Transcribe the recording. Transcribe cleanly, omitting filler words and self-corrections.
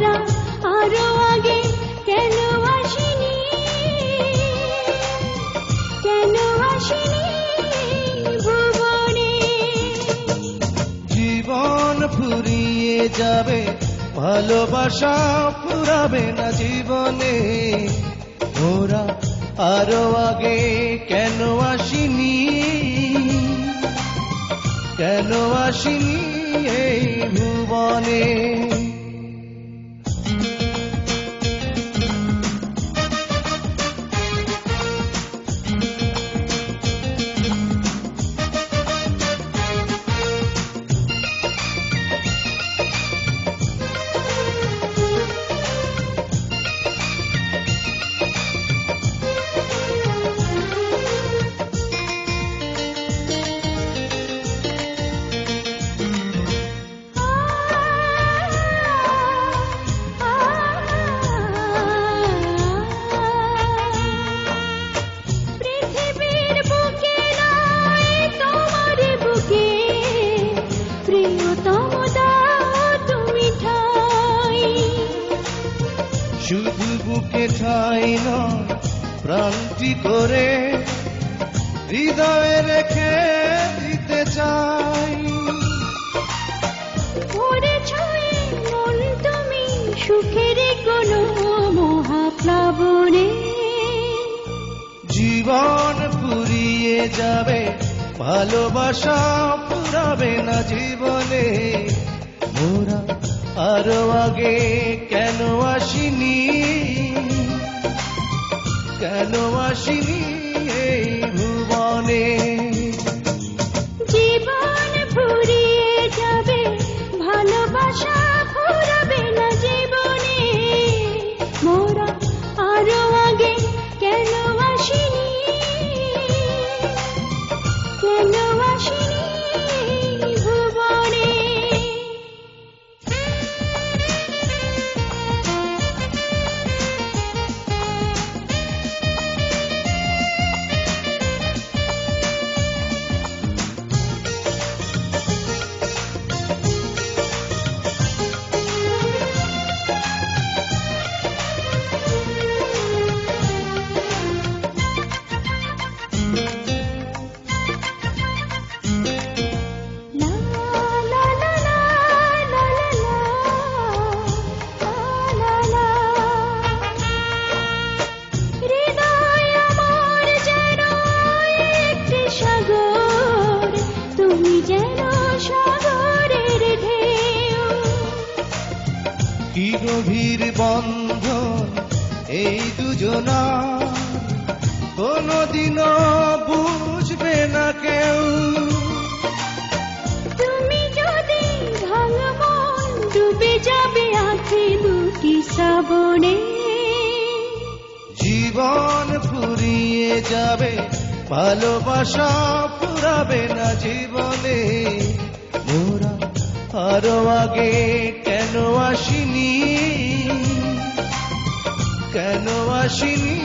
মোরা আরো আগে কেন আসিনি, কেন আসিনি ভুবনে। জীবন ফুরিয়ে যাবে, ভালোবাসা ফুরাবে না জীবনে। মোরা আরো আগে কেন আসিনি, কেন আসিনি এই ভুবনে। শুধু বুকে ঠাই নয়, প্রাণটি করে হৃদয়ে রেখে দিতে চাই। মন তুমি সুখের কোনো মহাপ্লাবনে। জীবন ফুরিয়ে যাবে, ভালোবাসা ফুরাবে না জীবনে। মোরা আরো আগে কেন আসিনি, কেন আসিনি এই ভুবনে। জীবন ফুরিয়ে যাবে, ভালোবাসা ফুরাবে না জীবনে। মোরা আরো আগে কেন আসিনি, কেন আসিনি ভুবনে। কি গভীর বন্ধন এই দুজনা, কোনদিনও বুঝবে না কেউ। তুমি যদি ভাঙা মন, ডুবে যাবে আঁখি দুটি শ্রাবণে। জীবন ফুরিয়ে যাবে, ভালোবাসা ফুরাবে না জীবনে। মোরা আরো আগে কেন আসিনি, কেন আসিনি